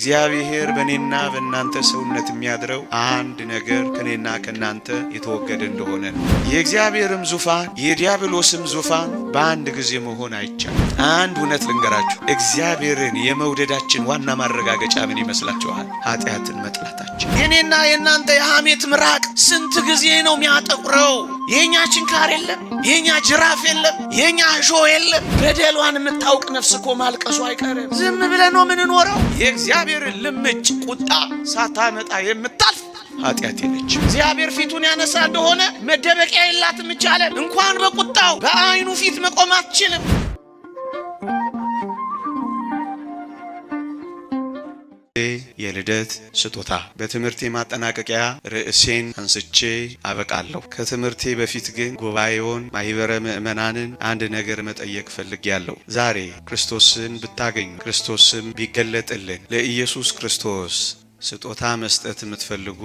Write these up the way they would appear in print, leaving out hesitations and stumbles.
እግዚአብሔር በእኔና በእናንተ ሰውነት የሚያድረው አንድ ነገር ከኔና ከናንተ የተወገደ እንደሆነ ነው። የእግዚአብሔርም ዙፋን የዲያብሎስም ዙፋን በአንድ ጊዜ መሆን አይቻልም። አንድ እውነት ልንገራችሁ፣ እግዚአብሔርን የመውደዳችን ዋና ማረጋገጫ ምን ይመስላችኋል? ኃጢአትን መጥላታችን። የኔና የናንተ የሐሜት ምራቅ ስንት ጊዜ ነው የሚያጠቁረው? የኛ ችንካር የለም፣ የኛ ጅራፍ የለም፣ የኛ እሾህ የለም። በደሏን የምታውቅ ነፍስ እኮ ማልቀሱ አይቀርም። ዝም ብለን ነው የምንኖረው። የእግዚአብሔር ልምጭ ቁጣ ሳታመጣ የምታልፍ ኃጢአት የለች። እግዚአብሔር ፊቱን ያነሳ እንደሆነ መደበቂያ የላትም ይቻላል። እንኳን በቁጣው በአይኑ ፊት መቆም አትችልም። የልደት ስጦታ በትምህርቴ ማጠናቀቂያ ርዕሴን አንስቼ አበቃለሁ። ከትምህርቴ በፊት ግን ጉባኤውን ማህበረ ምእመናንን አንድ ነገር መጠየቅ ፈልጌያለሁ። ዛሬ ክርስቶስን ብታገኙ፣ ክርስቶስም ቢገለጥልን ለኢየሱስ ክርስቶስ ስጦታ መስጠት የምትፈልጉ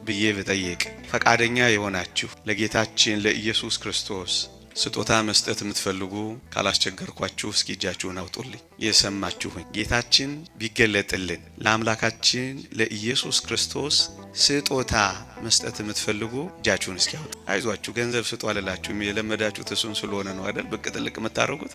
ብዬ ብጠይቅ ፈቃደኛ የሆናችሁ ለጌታችን ለኢየሱስ ክርስቶስ ስጦታ መስጠት የምትፈልጉ ካላስቸገርኳችሁ እስኪ እጃችሁን አውጡልኝ። የሰማችሁኝ ጌታችን ቢገለጥልን ለአምላካችን ለኢየሱስ ክርስቶስ ስጦታ መስጠት የምትፈልጉ እጃችሁን እስኪ አውጡ። አይዟችሁ፣ ገንዘብ ስጡ አልላችሁም። የለመዳችሁት እሱን ስለሆነ ነው አይደል? ብቅ ጥልቅ የምታደርጉት።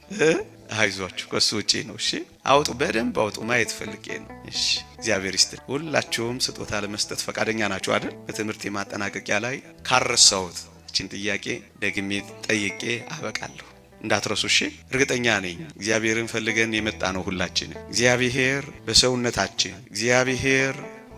አይዟችሁ፣ ከሱ ውጪ ነው። እሺ አውጡ፣ በደንብ አውጡ። ማየት ፈልጌ ነው። እሺ እግዚአብሔር ይስጥል። ሁላችሁም ስጦታ ለመስጠት ፈቃደኛ ናችሁ አይደል? በትምህርት ማጠናቀቂያ ላይ ካረሳሁት እቺን ጥያቄ ደግሜ ጠይቄ አበቃለሁ። እንዳትረሱ እሺ። እርግጠኛ ነኝ እግዚአብሔርን ፈልገን የመጣ ነው ሁላችን። እግዚአብሔር በሰውነታችን፣ እግዚአብሔር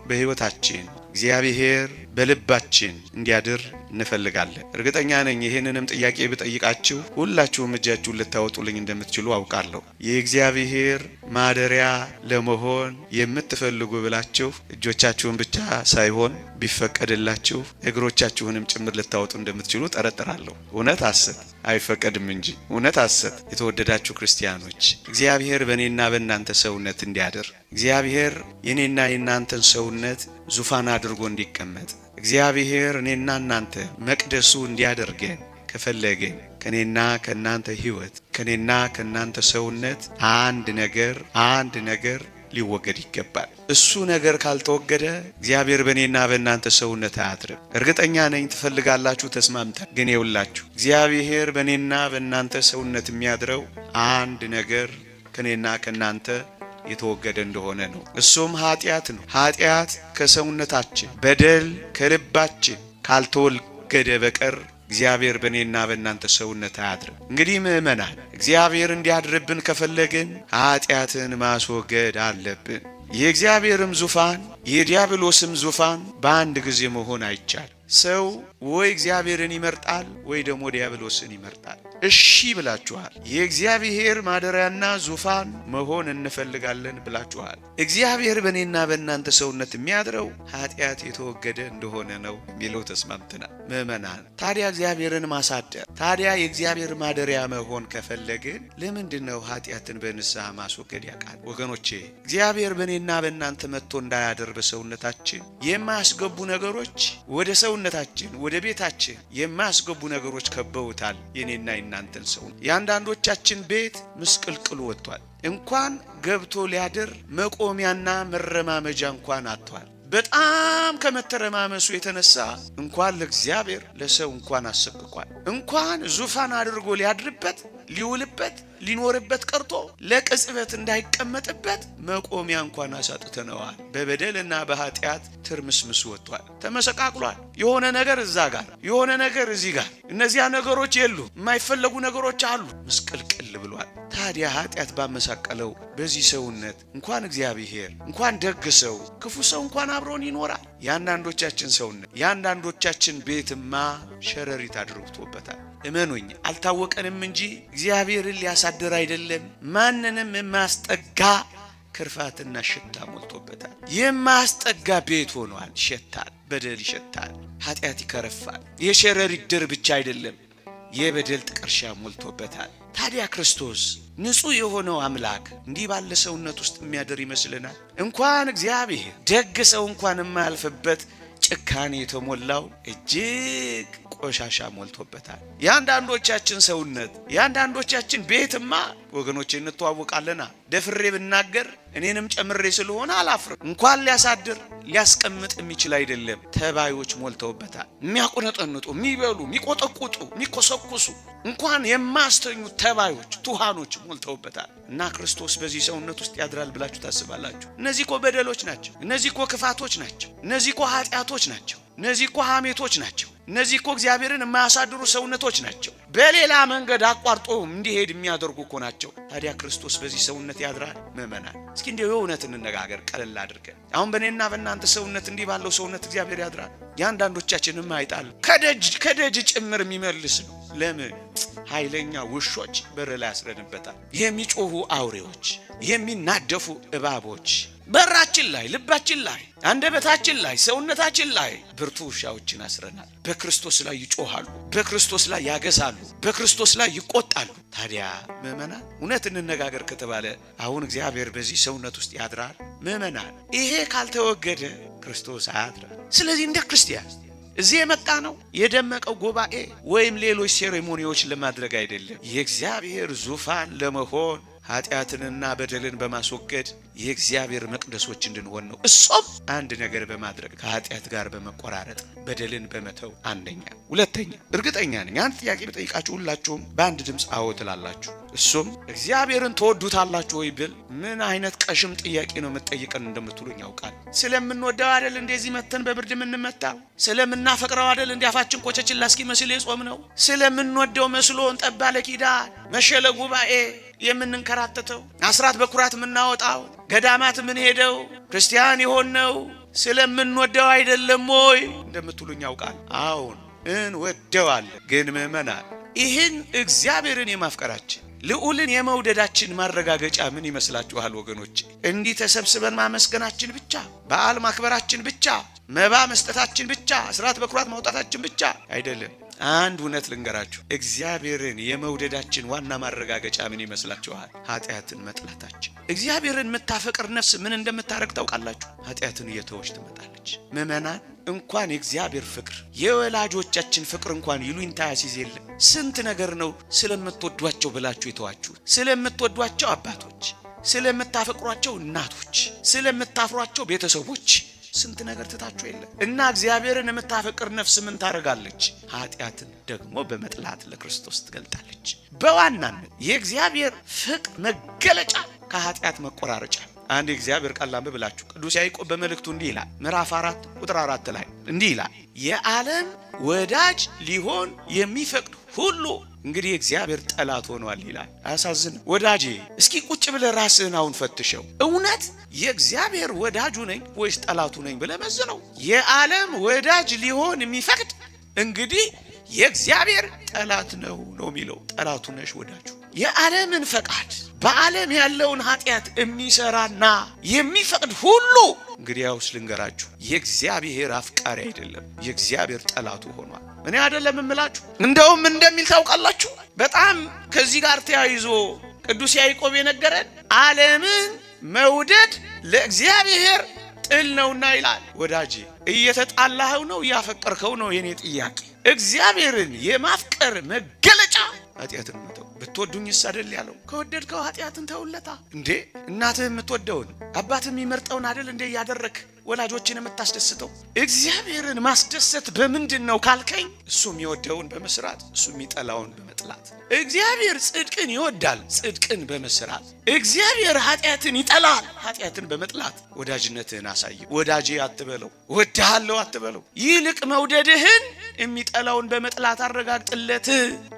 በሕይወታችን፣ እግዚአብሔር በልባችን እንዲያድር እንፈልጋለን። እርግጠኛ ነኝ ይሄንንም ጥያቄ ብጠይቃችሁ ሁላችሁም እጃችሁን ልታወጡልኝ እንደምትችሉ አውቃለሁ። የእግዚአብሔር ማደሪያ ለመሆን የምትፈልጉ ብላችሁ እጆቻችሁን ብቻ ሳይሆን ቢፈቀድላችሁ እግሮቻችሁንም ጭምር ልታወጡ እንደምትችሉ ጠረጥራለሁ። እውነት ሐሰት አይፈቀድም እንጂ እውነት ሐሰት። የተወደዳችሁ ክርስቲያኖች እግዚአብሔር በእኔና በእናንተ ሰውነት እንዲያድር፣ እግዚአብሔር የኔና የእናንተን ሰውነት ዙፋን አድርጎ እንዲቀመጥ፣ እግዚአብሔር እኔና እናንተ መቅደሱ እንዲያደርገን ከፈለገን ከኔና ከናንተ ሕይወት ከኔና ከናንተ ሰውነት አንድ ነገር ሊወገድ ይገባል። እሱ ነገር ካልተወገደ እግዚአብሔር በእኔና በእናንተ ሰውነት አያድርም። እርግጠኛ ነኝ ትፈልጋላችሁ፣ ተስማምተን። ግን ይውላችሁ እግዚአብሔር በእኔና በእናንተ ሰውነት የሚያድረው አንድ ነገር ከኔና ከናንተ የተወገደ እንደሆነ ነው። እሱም ኃጢአት ነው። ኃጢአት ከሰውነታችን በደል ከልባችን ካልተወገደ በቀር እግዚአብሔር በእኔና በእናንተ ሰውነት አያድርም። እንግዲህ ምእመናን እግዚአብሔር እንዲያድርብን ከፈለግን ኃጢአትን ማስወገድ አለብን። የእግዚአብሔርም ዙፋን የዲያብሎስም ዙፋን በአንድ ጊዜ መሆን አይቻልም። ሰው ወይ እግዚአብሔርን ይመርጣል ወይ ደግሞ ዲያብሎስን ይመርጣል። እሺ ብላችኋል። የእግዚአብሔር ማደሪያና ዙፋን መሆን እንፈልጋለን ብላችኋል። እግዚአብሔር በእኔና በእናንተ ሰውነት የሚያድረው ኃጢአት የተወገደ እንደሆነ ነው የሚለው ተስማምተናል። ምእመናን ታዲያ እግዚአብሔርን ማሳደር፣ ታዲያ የእግዚአብሔር ማደሪያ መሆን ከፈለግን ለምንድን ነው ኃጢአትን በንስሐ ማስወገድ ያቃል? ወገኖቼ እግዚአብሔር በእኔና በእናንተ መጥቶ እንዳያደር በሰውነታችን የማያስገቡ ነገሮች ወደ ሰውነታችን ወደ ቤታችን የማያስገቡ ነገሮች ከበውታል። የኔና የናንተን ሰው የአንዳንዶቻችን ቤት ምስቅልቅሉ ወጥቷል። እንኳን ገብቶ ሊያድር መቆሚያና መረማመጃ እንኳን አጥቷል። በጣም ከመተረማመሱ የተነሳ እንኳን ለእግዚአብሔር ለሰው እንኳን አሰቅቋል። እንኳን ዙፋን አድርጎ ሊያድርበት ሊውልበት ሊኖርበት ቀርቶ ለቅጽበት እንዳይቀመጥበት መቆሚያ እንኳን አሳጥተነዋል። በበደልና በኃጢአት ትርምስምስ ወጥቷል፣ ተመሰቃቅሏል። የሆነ ነገር እዛ ጋር፣ የሆነ ነገር እዚህ ጋር፣ እነዚያ ነገሮች የሉ፣ የማይፈለጉ ነገሮች አሉ፣ ምስቅልቅል ብሏል። ታዲያ ኃጢአት ባመሳቀለው በዚህ ሰውነት እንኳን እግዚአብሔር እንኳን ደግ ሰው ክፉ ሰው እንኳን አብሮን ይኖራል። የአንዳንዶቻችን ሰውነት የአንዳንዶቻችን ቤትማ ሸረሪት አድርጎበታል። እመኑኝ አልታወቀንም እንጂ እግዚአብሔርን ሊያሳድር አይደለም ማንንም የማያስጠጋ ክርፋትና ሽታ ሞልቶበታል። የማያስጠጋ ቤት ሆኗል። ይሸታል፣ በደል ይሸታል፣ ኃጢአት ይከረፋል። የሸረሪት ድር ብቻ አይደለም የበደል ጥቀርሻ ሞልቶበታል። ታዲያ ክርስቶስ ንጹሕ የሆነው አምላክ እንዲህ ባለ ሰውነት ውስጥ የሚያድር ይመስልናል? እንኳን እግዚአብሔር ደግ ሰው እንኳን የማያልፍበት ጭካኔ የተሞላው እጅግ ቆሻሻ ሞልቶበታል። ያንዳንዶቻችን ሰውነት ያንዳንዶቻችን ቤትማ ወገኖቼ እንተዋወቃለና ደፍሬ ብናገር እኔንም ጨምሬ ስለሆነ አላፍርም። እንኳን ሊያሳድር ሊያስቀምጥ የሚችል አይደለም። ተባዮች ሞልተውበታል። የሚያቆነጠንጡ፣ የሚበሉ፣ የሚቆጠቁጡ፣ የሚኮሰኩሱ እንኳን የማስተኙ ተባዮች ቱሃኖች ሞልተውበታል። እና ክርስቶስ በዚህ ሰውነት ውስጥ ያድራል ብላችሁ ታስባላችሁ? እነዚህ እኮ በደሎች ናቸው። እነዚህ እኮ ክፋቶች ናቸው። እነዚህ እኮ ኃጢአቶች ናቸው። እነዚህ እኮ ሐሜቶች ናቸው። እነዚህ እኮ እግዚአብሔርን የማያሳድሩ ሰውነቶች ናቸው። በሌላ መንገድ አቋርጦ እንዲሄድ የሚያደርጉ እኮ ናቸው። ታዲያ ክርስቶስ በዚህ ሰውነት ያድራል? ምእመናን እስኪ እንደው የእውነት እንነጋገር ቀለል አድርገን። አሁን በእኔና በእናንተ ሰውነት እንዲህ ባለው ሰውነት እግዚአብሔር ያድራል? ያንዳንዶቻችንም አይጣል ከደጅ ጭምር የሚመልስ ነው። ለምን? ኃይለኛ ውሾች በር ላይ ያስረንበታል። የሚጮሁ አውሬዎች፣ የሚናደፉ እባቦች በራችን ላይ፣ ልባችን ላይ፣ አንደበታችን ላይ፣ ሰውነታችን ላይ ብርቱ ውሻዎችን አስረናል። በክርስቶስ ላይ ይጮሃሉ፣ በክርስቶስ ላይ ያገሳሉ፣ በክርስቶስ ላይ ይቆጣሉ። ታዲያ ምእመናን እውነት እንነጋገር ከተባለ አሁን እግዚአብሔር በዚህ ሰውነት ውስጥ ያድራል? ምእመናን ይሄ ካልተወገደ ክርስቶስ አያድራል። ስለዚህ እንደ ክርስቲያን እዚህ የመጣ ነው የደመቀው ጉባኤ ወይም ሌሎች ሴሬሞኒዎች ለማድረግ አይደለም። የእግዚአብሔር ዙፋን ለመሆን ኃጢአትንና በደልን በማስወገድ የእግዚአብሔር መቅደሶች እንድንሆን ነው። እሱም አንድ ነገር በማድረግ ከኃጢአት ጋር በመቆራረጥ በደልን በመተው አንደኛ። ሁለተኛ እርግጠኛ ነኝ አንድ ጥያቄ በጠይቃችሁ ሁላችሁም በአንድ ድምፅ አዎ ትላላችሁ። እሱም እግዚአብሔርን ትወዱታላችሁ ወይ ብል ምን አይነት ቀሽም ጥያቄ ነው የምትጠይቀን እንደምትሉኝ ያውቃል። ስለምንወደው አይደል እንደዚህ መተን በብርድ የምንመታው? ስለምናፈቅረው አይደል እንዲያፋችን ቆጨችን ላስኪ መስል የጾም ነው? ስለምንወደው መስሎን ጠባለ ኪዳን መሸለ ጉባኤ የምንንከራተተው አስራት በኩራት የምናወጣው ገዳማት ምን ሄደው ክርስቲያን የሆነው ስለምንወደው አይደለም ወይ እንደምትሉኝ ያውቃል። አሁን እንወደዋለን። ግን ምእመናን ይህን እግዚአብሔርን የማፍቀራችን ልዑልን የመውደዳችን ማረጋገጫ ምን ይመስላችኋል ወገኖች? እንዲህ ተሰብስበን ማመስገናችን ብቻ፣ በዓል ማክበራችን ብቻ፣ መባ መስጠታችን ብቻ፣ አስራት በኩራት ማውጣታችን ብቻ አይደለም። አንድ እውነት ልንገራችሁ፣ እግዚአብሔርን የመውደዳችን ዋና ማረጋገጫ ምን ይመስላችኋል? ኃጢአትን መጥላታችን። እግዚአብሔርን የምታፈቅር ነፍስ ምን እንደምታረግ ታውቃላችሁ? ኃጢአትን እየተወች ትመጣለች። ምእመናን እንኳን የእግዚአብሔር ፍቅር የወላጆቻችን ፍቅር እንኳን ይሉኝታ ያሲዝ የለም። ስንት ነገር ነው ስለምትወዷቸው ብላችሁ የተዋችሁት። ስለምትወዷቸው አባቶች፣ ስለምታፈቅሯቸው እናቶች፣ ስለምታፍሯቸው ቤተሰቦች ስንት ነገር ትታችሁ የለም። እና እግዚአብሔርን የምታፈቅር ነፍስ ምን ታረጋለች? ኃጢአትን ደግሞ በመጥላት ለክርስቶስ ትገልጣለች። በዋናነት የእግዚአብሔር ፍቅር መገለጫ ከኃጢአት መቆራረጫ አንድ እግዚአብሔር ቃል ላንብብ ብላችሁ ቅዱስ ያዕቆብ በመልእክቱ እንዲህ ይላል። ምዕራፍ 4 ቁጥር 4 ላይ እንዲህ ይላል፣ የዓለም ወዳጅ ሊሆን የሚፈቅድ ሁሉ እንግዲህ እግዚአብሔር ጠላት ሆኗል ይላል። አያሳዝን? ወዳጄ እስኪ ቁጭ ብለህ ራስህን አሁን ፈትሸው። እውነት የእግዚአብሔር ወዳጁ ነኝ ወይስ ጠላቱ ነኝ ብለህ መዝነው። የዓለም ወዳጅ ሊሆን የሚፈቅድ እንግዲህ የእግዚአብሔር ጠላት ነው የሚለው። ጠላቱ ነሽ ወዳጁ። የዓለምን ፈቃድ በዓለም ያለውን ኃጢአት የሚሰራና የሚፈቅድ ሁሉ እንግዲያውስ ልንገራችሁ የእግዚአብሔር አፍቃሪ አይደለም፣ የእግዚአብሔር ጠላቱ ሆኗል። እኔ አይደለም እምላችሁ። እንደውም እንደሚል ታውቃላችሁ። በጣም ከዚህ ጋር ተያይዞ ቅዱስ ያዕቆብ የነገረን ዓለምን መውደድ ለእግዚአብሔር ጥል ነውና ይላል። ወዳጄ እየተጣላኸው ነው እያፈቀርከው ነው? የኔ ጥያቄ እግዚአብሔርን የማፍቀር መገለጫ ኃጢአትን መተው። ብትወዱኝስ አይደል ያለው? ከወደድከው ኃጢአትን ተውለታ። እንዴ እናትህ የምትወደውን አባትህ የሚመርጠውን አይደል እንዴ ያደረክ ወላጆችን የምታስደስተው? እግዚአብሔርን ማስደሰት በምንድን ነው ካልከኝ፣ እሱ የሚወደውን በመስራት እሱ የሚጠላውን በመጥላት። እግዚአብሔር ጽድቅን ይወዳል፣ ጽድቅን በመስራት። እግዚአብሔር ኃጢአትን ይጠላል፣ ኃጢአትን በመጥላት። ወዳጅነትህን አሳየው። ወዳጄ አትበለው፣ ወድሃለሁ አትበለው። ይልቅ መውደድህን የሚጠላውን በመጥላት አረጋግጥለት።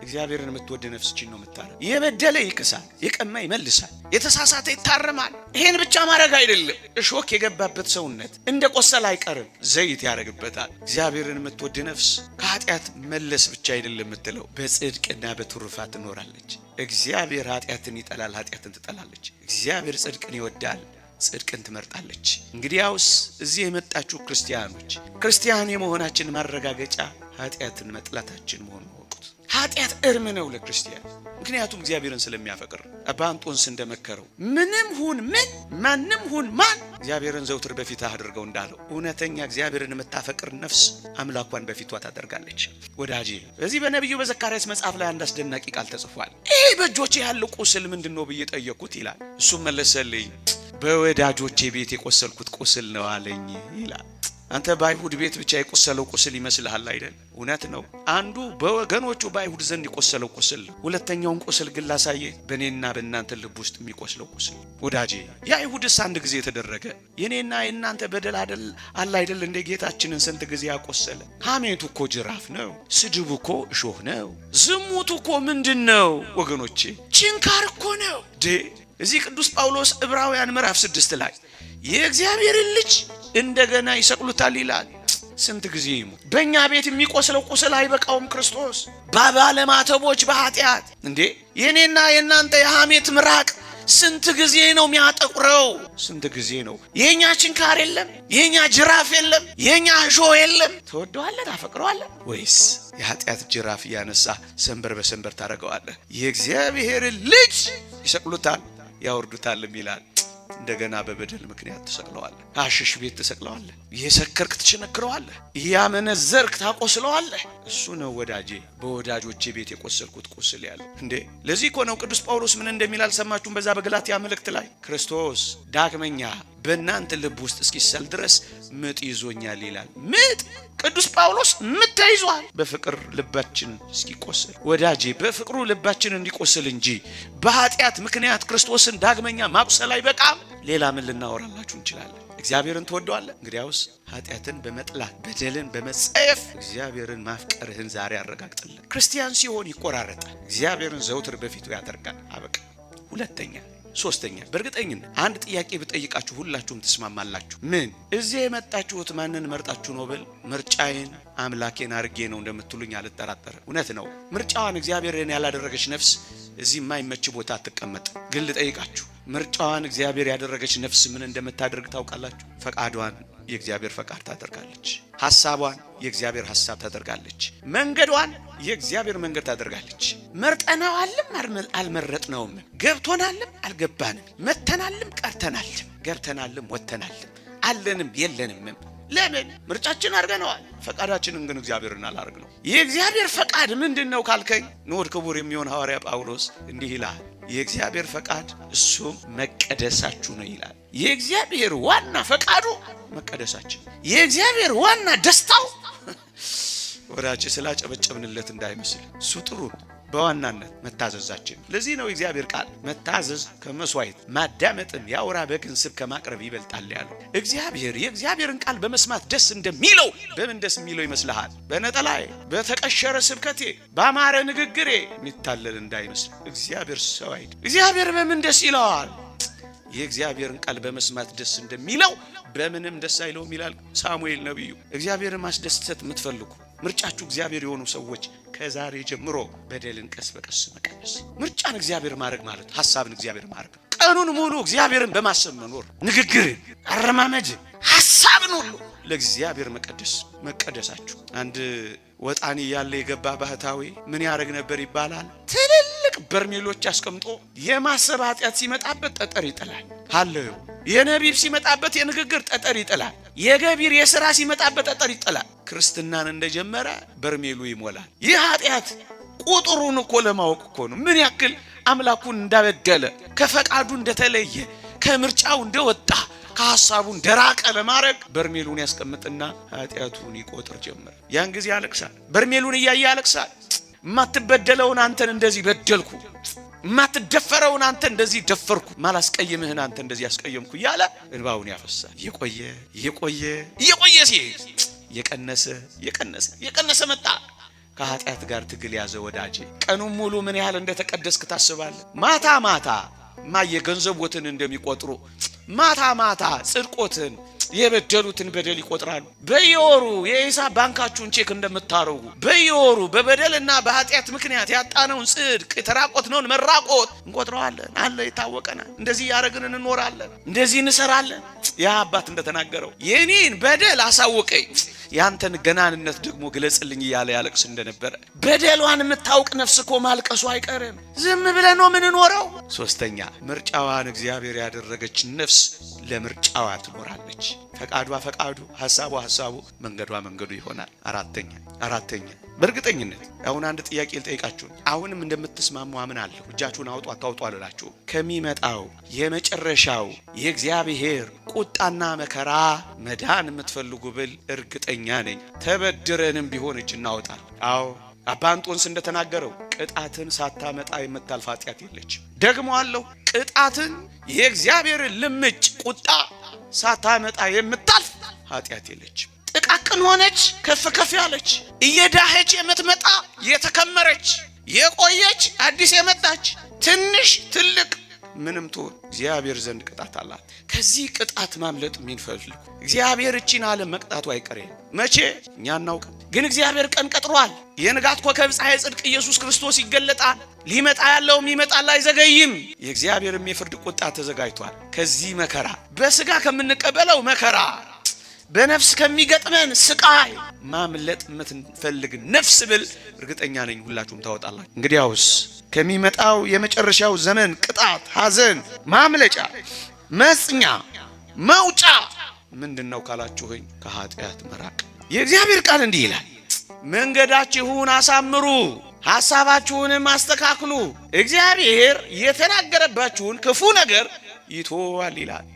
እግዚአብሔርን የምትወድ ነፍስ እቺን ነው የምታረግ። የበደለ ይክሳል፣ የቀማ ይመልሳል፣ የተሳሳተ ይታረማል። ይሄን ብቻ ማድረግ አይደለም፣ እሾክ የገባበት ሰውነት እንደ ቆሰል አይቀርም፣ ዘይት ያደርግበታል። እግዚአብሔርን የምትወድ ነፍስ ከኃጢአት መለስ ብቻ አይደለም የምትለው፣ በጽድቅና በትሩፋት ትኖራለች። እግዚአብሔር ኃጢአትን ይጠላል፣ ኃጢአትን ትጠላለች። እግዚአብሔር ጽድቅን ይወዳል፣ ጽድቅን ትመርጣለች። እንግዲያውስ እዚህ የመጣችሁ ክርስቲያኖች ክርስቲያን የመሆናችን ማረጋገጫ ኃጢአትን መጥላታችን መሆኑን ወቁት። ኃጢአት እርም ነው ለክርስቲያን። ምክንያቱም እግዚአብሔርን ስለሚያፈቅር አባ እንጦንስ እንደመከረው ምንም ሁን ምን ማንም ሁን ማን እግዚአብሔርን ዘውትር በፊት አድርገው እንዳለው እውነተኛ እግዚአብሔርን የምታፈቅር ነፍስ አምላኳን በፊቷ ታደርጋለች። ወዳጄ በዚህ በነቢዩ በዘካርያስ መጽሐፍ ላይ አንድ አስደናቂ ቃል ተጽፏል። ይሄ በእጆቼ ያለው ቁስል ምንድነው ብዬ ጠየቅኩት ይላል። እሱም መለሰልኝ በወዳጆቼ ቤት የቆሰልኩት ቁስል ነው አለኝ ይላል። አንተ በአይሁድ ቤት ብቻ የቆሰለው ቁስል ይመስልሃል አይደል? እውነት ነው። አንዱ በወገኖቹ በአይሁድ ዘንድ የቆሰለው ቁስል፣ ሁለተኛውን ቁስል ግን ላሳየ በእኔና በእናንተ ልብ ውስጥ የሚቆስለው ቁስል። ወዳጄ የአይሁድስ አንድ ጊዜ የተደረገ የኔና የእናንተ በደል አለ አይደል? እንደ ጌታችንን ስንት ጊዜ ያቆሰለ። ሐሜቱ እኮ ጅራፍ ነው። ስድቡ እኮ እሾህ ነው። ዝሙቱ እኮ ምንድን ነው ወገኖቼ? ችንካር እኮ ነው። እዚህ ቅዱስ ጳውሎስ ዕብራውያን ምዕራፍ 6 ላይ የእግዚአብሔርን ልጅ እንደገና ይሰቅሉታል ይላል። ስንት ጊዜ ይሙት በእኛ ቤት የሚቆስለው ቁስል አይበቃውም? ክርስቶስ ባለማተቦች በኃጢአት እንዴ የኔና የእናንተ የሐሜት ምራቅ ስንት ጊዜ ነው የሚያጠቁረው? ስንት ጊዜ ነው? የኛ ችንካር የለም? የኛ ጅራፍ የለም? የኛ እሾህ የለም? ትወደዋለህ? ታፈቅረዋለህ? ወይስ የኃጢአት ጅራፍ እያነሳ ሰንበር በሰንበር ታደርገዋለህ? የእግዚአብሔርን ልጅ ይሰቅሉታል ያወርዱታልም ይላል። እንደገና በበደል ምክንያት ተሰቅለዋለህ። አሽሽ ቤት ተሰቅለዋለህ። የሰከርክ ትቸነክረዋለህ። ያመነዘርክ ታቆስለዋለህ። እሱ ነው ወዳጄ በወዳጆቼ ቤት የቆሰልኩት ቁስል ያለው። እንዴ ለዚህ እኮ ነው ቅዱስ ጳውሎስ ምን እንደሚል አልሰማችሁም? በዛ በገላትያ መልእክት ላይ ክርስቶስ ዳግመኛ በእናንተ ልብ ውስጥ እስኪሰል ድረስ ምጥ ይዞኛል ይላል። ምጥ ቅዱስ ጳውሎስ ምጥ ተይዟል። በፍቅር ልባችን እስኪቆስል ወዳጄ በፍቅሩ ልባችን እንዲቆስል እንጂ በኃጢአት ምክንያት ክርስቶስን ዳግመኛ ማቁሰል አይበቃም። ሌላ ምን ልናወራላችሁ እንችላለን? እግዚአብሔርን ትወደዋለህ? እንግዲያውስ ኃጢአትን በመጥላት በደልን በመጸየፍ እግዚአብሔርን ማፍቀርህን ዛሬ አረጋግጥልን። ክርስቲያን ሲሆን ይቆራረጣል። እግዚአብሔርን ዘውትር በፊቱ ያደርጋል። አበቃ። ሁለተኛ ሶስተኛ በእርግጠኝነት አንድ ጥያቄ ብጠይቃችሁ ሁላችሁም ትስማማላችሁ። ምን እዚህ የመጣችሁት ማንን መርጣችሁ ነው ብል ምርጫዬን አምላኬን አርጌ ነው እንደምትሉኝ አልጠራጠርም። እውነት ነው። ምርጫዋን እግዚአብሔርን ያላደረገች ነፍስ እዚህ የማይመች ቦታ አትቀመጥ። ግን ልጠይቃችሁ ምርጫዋን እግዚአብሔር ያደረገች ነፍስ ምን እንደምታደርግ ታውቃላችሁ? ፈቃዷን የእግዚአብሔር ፈቃድ ታደርጋለች። ሐሳቧን የእግዚአብሔር ሐሳብ ታደርጋለች። መንገዷን የእግዚአብሔር መንገድ ታደርጋለች። መርጠናልም አልመረጥነውም፣ ገብቶናልም አልገባንም፣ መተናልም ቀርተናልም፣ ገብተናልም ወተናልም፣ አለንም የለንም። ለምን ምርጫችን አድርገናል። ፈቃዳችንን ግን እግዚአብሔርን አላደረግነው። የእግዚአብሔር ፈቃድ ምንድነው ካልከኝ ንዑድ ክቡር የሚሆን ሐዋርያ ጳውሎስ እንዲህ ይላል፣ የእግዚአብሔር ፈቃድ እሱም መቀደሳችሁ ነው ይላል። የእግዚአብሔር ዋና ፈቃዱ መቀደሳችን፣ የእግዚአብሔር ዋና ደስታው ወዳጅ ስላጨበጨብንለት እንዳይመስል እሱ ጥሩ በዋናነት መታዘዛችን። ለዚህ ነው እግዚአብሔር ቃል መታዘዝ ከመስዋዕት ማዳመጥን የአውራ በግን ስብ ከማቅረብ ይበልጣል ያለው። እግዚአብሔር የእግዚአብሔርን ቃል በመስማት ደስ እንደሚለው በምን ደስ የሚለው ይመስልሃል? በነጠላዬ በተቀሸረ ስብከቴ ባማረ ንግግሬ የሚታለል እንዳይመስል። እግዚአብሔር ሰው አይደል። እግዚአብሔር በምን ደስ ይለዋል? የእግዚአብሔርን ቃል በመስማት ደስ እንደሚለው በምንም ደስ አይለውም ይላል ሳሙኤል ነብዩ። እግዚአብሔርን ማስደሰት የምትፈልጉ ምርጫችሁ እግዚአብሔር የሆኑ ሰዎች ከዛሬ ጀምሮ በደልን ቀስ በቀስ መቀነስ። ምርጫን እግዚአብሔር ማድረግ ማለት ሐሳብን እግዚአብሔር ማድረግ፣ ቀኑን ሙሉ እግዚአብሔርን በማሰብ መኖር፣ ንግግርን፣ አረማመድን፣ ሐሳብን ሁሉ ለእግዚአብሔር መቀደሳችሁ። አንድ ወጣኒ ያለ የገባ ባህታዊ ምን ያደርግ ነበር ይባላል? ትልልቅ በርሜሎች አስቀምጦ የማሰብ ኃጢአት ሲመጣበት ጠጠር ይጥላል። ሃሌሉ የነቢብ ሲመጣበት የንግግር ጠጠር ይጥላል። የገቢር የሥራ ሲመጣበት ጠጠር ይጥላል። ክርስትናን እንደጀመረ በርሜሉ ይሞላል። ይህ ኃጢአት ቁጥሩን እኮ ለማወቅ እኮ ነው። ምን ያክል አምላኩን እንዳበደለ፣ ከፈቃዱ እንደተለየ፣ ከምርጫው እንደወጣ፣ ከሐሳቡ እንደራቀ ለማድረግ በርሜሉን ያስቀምጥና ኃጢአቱን ይቆጥር ጀመረ። ያን ጊዜ ያለቅሳል። በርሜሉን እያየ ያለቅሳል። ማትበደለውን አንተን እንደዚህ በደልኩ፣ ማትደፈረውን አንተ እንደዚህ ደፈርኩ፣ ማላስቀየምህን አንተ እንደዚህ ያስቀየምኩ እያለ እንባውን ያፈሳል። የቆየ ሲሄድ የቀነሰ መጣ። ከኃጢአት ጋር ትግል ያዘ ወዳጄ። ቀኑን ሙሉ ምን ያህል እንደተቀደስክ ታስባለህ? ማታ የገንዘቦትን እንደሚቆጥሩ ማታ ጽድቆትን የበደሉትን በደል ይቆጥራሉ። በየወሩ የሂሳብ ባንካችሁን ቼክ እንደምታረጉ በየወሩ በበደልና በኃጢአት ምክንያት ያጣነውን ጽድቅ የተራቆትነውን መራቆት እንቆጥረዋለን። አለ ይታወቀናል። እንደዚህ ያረግን እንኖራለን፣ እንደዚህ እንሰራለን። ያ አባት እንደተናገረው የኔን በደል አሳውቀኝ ያንተን ገናንነት ደግሞ ግለጽልኝ እያለ ያለቅስ እንደነበረ በደሏን የምታውቅ ነፍስ እኮ ማልቀሱ አይቀርም። ዝም ብለን ነው ምን ኖረው። ሶስተኛ ምርጫዋን እግዚአብሔር ያደረገች ነፍስ ለምርጫዋ ትኖራለች። ፈቃዷ ፈቃዱ፣ ሐሳቧ ሐሳቡ፣ መንገዷ መንገዱ ይሆናል። አራተኛ በእርግጠኝነት አሁን አንድ ጥያቄ ልጠይቃችሁ። አሁንም እንደምትስማሙ አምናለሁ። እጃችሁን አውጡ አታውጡ አልላችሁ። ከሚመጣው የመጨረሻው የእግዚአብሔር ቁጣና መከራ መዳን የምትፈልጉ ብል እርግጠኛ ነኝ ተበድረንም ቢሆን እጅ እናወጣል። አዎ አባ እንጦንስ እንደተናገረው ቅጣትን ሳታመጣ የምታልፍ ኃጢአት የለች። ደግሞ አለው ቅጣትን የእግዚአብሔር ልምጭ ቁጣ ሳታመጣ የምታልፍ ኃጢአት የለች። ጥቃቅን ሆነች ከፍ ከፍ ያለች እየዳኸች የምትመጣ የተከመረች የቆየች አዲስ የመጣች ትንሽ ትልቅ ምንም ትሆን እግዚአብሔር ዘንድ ቅጣት አላት። ከዚህ ቅጣት ማምለጥ የሚንፈልጉ እግዚአብሔር እቺን ዓለም መቅጣቱ አይቀሬ መቼ እኛ እናውቅም። ግን እግዚአብሔር ቀን ቀጥሯል። የንጋት ኮከብ ፀሐይ ጽድቅ ኢየሱስ ክርስቶስ ይገለጣል። ሊመጣ ያለውም ይመጣል አይዘገይም። የእግዚአብሔርም የፍርድ ቁጣ ተዘጋጅቷል። ከዚህ መከራ በስጋ ከምንቀበለው መከራ በነፍስ ከሚገጥመን ስቃይ ማምለጥ የምትፈልግ ነፍስ ብል እርግጠኛ ነኝ ሁላችሁም ታወጣላችሁ። እንግዲያውስ ከሚመጣው የመጨረሻው ዘመን ቅጣት፣ ሐዘን ማምለጫ መጽኛ መውጫ ምንድነው ካላችሁኝ ከኃጢአት መራቅ። የእግዚአብሔር ቃል እንዲህ ይላል፣ መንገዳችሁን አሳምሩ ሐሳባችሁንም አስተካክሉ፣ እግዚአብሔር የተናገረባችሁን ክፉ ነገር ይተዋል ይላል።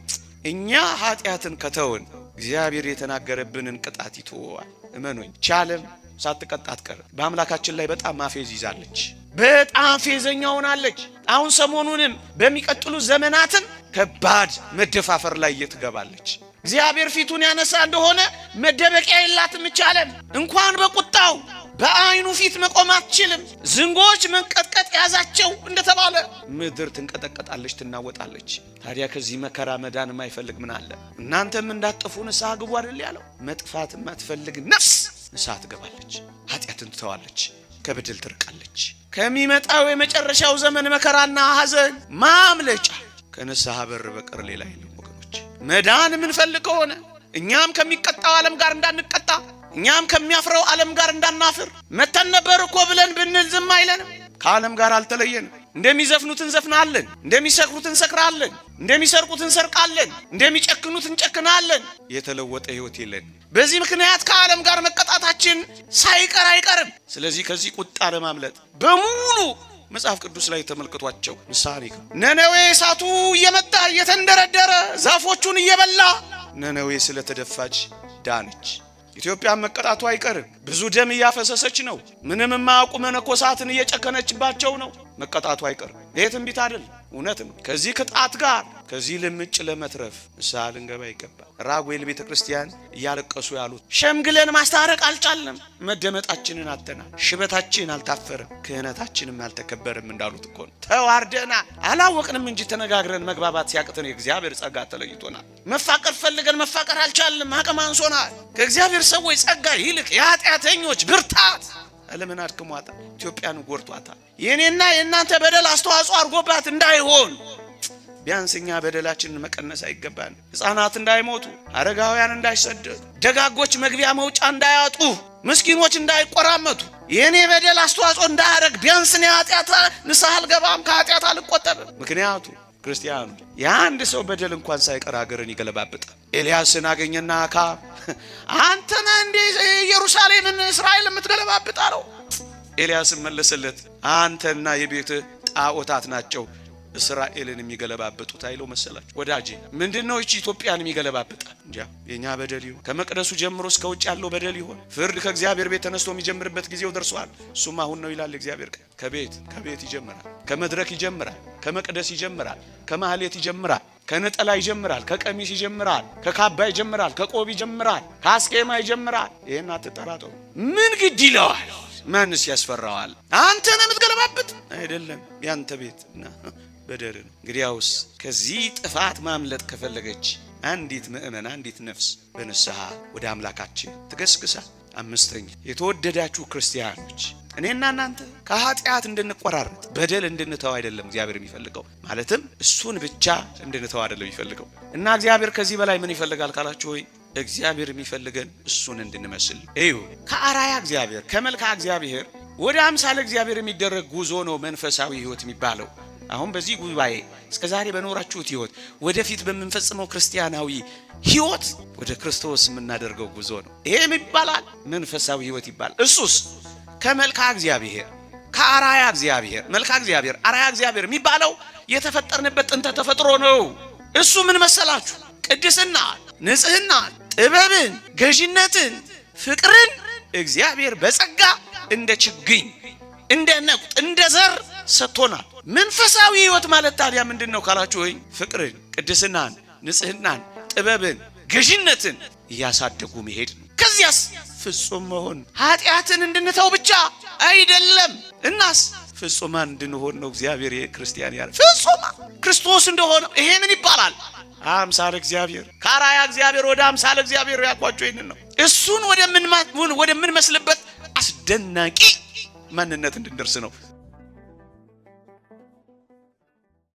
እኛ ኃጢአትን ከተውን እግዚአብሔር የተናገረብንን ቅጣት ይተዋል። እመኑኝ ቻለም ሳትቀጣ አትቀርም። በአምላካችን ላይ በጣም ማፌዝ ይዛለች፣ በጣም ፌዘኛ ሆናለች። አሁን ሰሞኑንም በሚቀጥሉ ዘመናትን ከባድ መደፋፈር ላይ እየትገባለች። እግዚአብሔር ፊቱን ያነሳ እንደሆነ መደበቂያ የላትም። ቻለም እንኳን በቁጣው በአይኑ ፊት መቆም አትችልም። ዝንጎች መንቀጥቀጥ ያዛቸው እንደተባለ ምድር ትንቀጠቀጣለች፣ ትናወጣለች። ታዲያ ከዚህ መከራ መዳን የማይፈልግ ምን አለ? እናንተም እንዳትጠፉ ንስሐ ግቡ አይደል ያለው? መጥፋት የማትፈልግ ነፍስ ንስሐ ትገባለች፣ ኃጢአትን ትተዋለች፣ ከበደል ትርቃለች። ከሚመጣው የመጨረሻው ዘመን መከራና ሐዘን ማምለጫ ከንስሐ በር በቀር ሌላ የለም ወገኖች። መዳን የምንፈልግ ከሆነ እኛም ከሚቀጣው ዓለም ጋር እንዳንቀጣ፣ እኛም ከሚያፍረው ዓለም ጋር እንዳናፍር መተን ነበር እኮ ብለን ብንል ዝም አይለንም። ከዓለም ጋር አልተለየንም። እንደሚዘፍኑት እንዘፍናለን፣ እንደሚሰክሩት እንሰክራለን፣ እንደሚሰርቁት እንሰርቃለን፣ እንደሚጨክኑት እንጨክናለን። የተለወጠ ሕይወት የለን። በዚህ ምክንያት ከዓለም ጋር መቀጣታችን ሳይቀር አይቀርም። ስለዚህ ከዚህ ቁጣ ለማምለጥ በሙሉ መጽሐፍ ቅዱስ ላይ ተመልክቷቸው ምሳሌ ነነዌ እሳቱ እየመጣ እየተንደረደረ ዛፎቹን እየበላ ነነዌ ስለተደፋች ዳነች። ኢትዮጵያ መቀጣቱ አይቀርም። ብዙ ደም እያፈሰሰች ነው። ምንም የማያውቁ መነኮሳትን እየጨከነችባቸው ነው። መቀጣቱ አይቀርም። ይሄ ትንቢት አይደል? እውነት ነው። ከዚህ ቅጣት ጋር ከዚህ ልምጭ ለመትረፍ ንስሐ ልንገባ ይገባል። ራጉኤል ቤተክርስቲያን እያለቀሱ ያሉት ሸምግለን ማስታረቅ አልቻልንም፣ መደመጣችንን አጥተናል፣ ሽበታችን አልታፈረም፣ ክህነታችንም አልተከበረም እንዳሉት እኮ ነው። ተዋርደና አላወቅንም እንጂ ተነጋግረን መግባባት ሲያቅተን የእግዚአብሔር ጸጋ ተለይቶናል። መፋቀር ፈልገን መፋቀር አልቻልንም፣ አቅም አንሶናል። ከእግዚአብሔር ሰዎች ጸጋ ይልቅ የኃጢአተኞች ብርታት ዓለምን አድክሟታል፣ ኢትዮጵያን ጎርቷታል። የኔና የእናንተ በደል አስተዋጽኦ አድርጎባት እንዳይሆን ቢያንስ እኛ በደላችንን መቀነስ አይገባን። ሕፃናት እንዳይሞቱ፣ አረጋውያን እንዳይሰደዱ፣ ደጋጎች መግቢያ መውጫ እንዳያጡ፣ ምስኪኖች እንዳይቆራመቱ የኔ በደል አስተዋጽኦ እንዳያደርግ ቢያንስ እኔ ኃጢአት ንስሐ አልገባም፣ ከኃጢአት አልቆጠብም። ምክንያቱ ክርስቲያኑ የአንድ ሰው በደል እንኳን ሳይቀር ሀገርን ይገለባብጣል። ኤልያስን አገኘና አካብ አንተ ነህ እንዴ ኢየሩሳሌምን እስራኤል የምትገለባብጣለው? ኤልያስን መለሰለት አንተና የቤትህ ጣዖታት ናቸው እስራኤልን የሚገለባብጡት አይለው መሰላችሁ? ወዳጄ ምንድነው እቺ ኢትዮጵያን የሚገለባብጣል? እንጃ የኛ በደል ይሁን ከመቅደሱ ጀምሮ እስከ ውጭ ያለው በደል ይሁን ፍርድ ከእግዚአብሔር ቤት ተነስቶ የሚጀምርበት ጊዜው ደርሷል። እሱም አሁን ነው ይላል እግዚአብሔር። ከቤት ይጀምራል፣ ከመድረክ ይጀምራል፣ ከመቅደስ ይጀምራል፣ ከማህሌት ይጀምራል፣ ከነጠላ ይጀምራል፣ ከቀሚስ ይጀምራል፣ ከካባ ይጀምራል፣ ከቆብ ይጀምራል፣ ከአስኬማ ይጀምራል። ይሄን አትጠራጠሩ። ምን ግድ ይለዋል? ማንስ ያስፈራዋል? አንተ ነህ የምትገለባብጥ አይደለም፣ ያንተ ቤትና በደል ነው። እንግዲያውስ ከዚህ ጥፋት ማምለጥ ከፈለገች አንዲት ምእመን አንዲት ነፍስ በንስሐ ወደ አምላካችን ትገስግሳል። አምስተኛ የተወደዳችሁ ክርስቲያኖች እኔና እናንተ ከኃጢአት እንድንቆራረጥ በደል እንድንተው አይደለም እግዚአብሔር የሚፈልገው። ማለትም እሱን ብቻ እንድንተው አይደለም የሚፈልገው። እና እግዚአብሔር ከዚህ በላይ ምን ይፈልጋል ካላችሁ ሆይ እግዚአብሔር የሚፈልገን እሱን እንድንመስል እዩ። ከአራያ እግዚአብሔር ከመልካ እግዚአብሔር ወደ አምሳለ እግዚአብሔር የሚደረግ ጉዞ ነው መንፈሳዊ ሕይወት የሚባለው። አሁን በዚህ ጉባኤ እስከዛሬ በኖራችሁት ሕይወት ወደፊት በምንፈጽመው ክርስቲያናዊ ሕይወት ወደ ክርስቶስ የምናደርገው ጉዞ ነው። ይሄም ይባላል መንፈሳዊ ሕይወት ይባላል። እሱስ ከመልካ እግዚአብሔር ከአራያ እግዚአብሔር መልካ እግዚአብሔር አራያ እግዚአብሔር የሚባለው የተፈጠርንበት ጥንተ ተፈጥሮ ነው። እሱ ምን መሰላችሁ? ቅድስና፣ ንጽህና፣ ጥበብን፣ ገዥነትን፣ ፍቅርን እግዚአብሔር በጸጋ እንደ ችግኝ እንደ ነቁጥ እንደ ዘር ሰጥቶናል። መንፈሳዊ ሕይወት ማለት ታዲያ ምንድነው ካላችሁ ወይ ፍቅርን፣ ቅድስናን፣ ንጽህናን፣ ጥበብን፣ ገዥነትን እያሳደጉ መሄድ ነው። ከዚያስ ፍጹም መሆን ኃጢአትን እንድንተው ብቻ አይደለም። እናስ ፍጹማን እንድንሆን ነው እግዚአብሔር የክርስቲያን ያለ ፍጹማ ክርስቶስ እንደሆነ። ይሄ ምን ይባላል? አምሳለ እግዚአብሔር ከአራያ እግዚአብሔር ወደ አምሳለ እግዚአብሔር ያቋቸው ይሄንን ነው። እሱን ወደምንመስልበት አስደናቂ ማንነት እንድንደርስ ነው።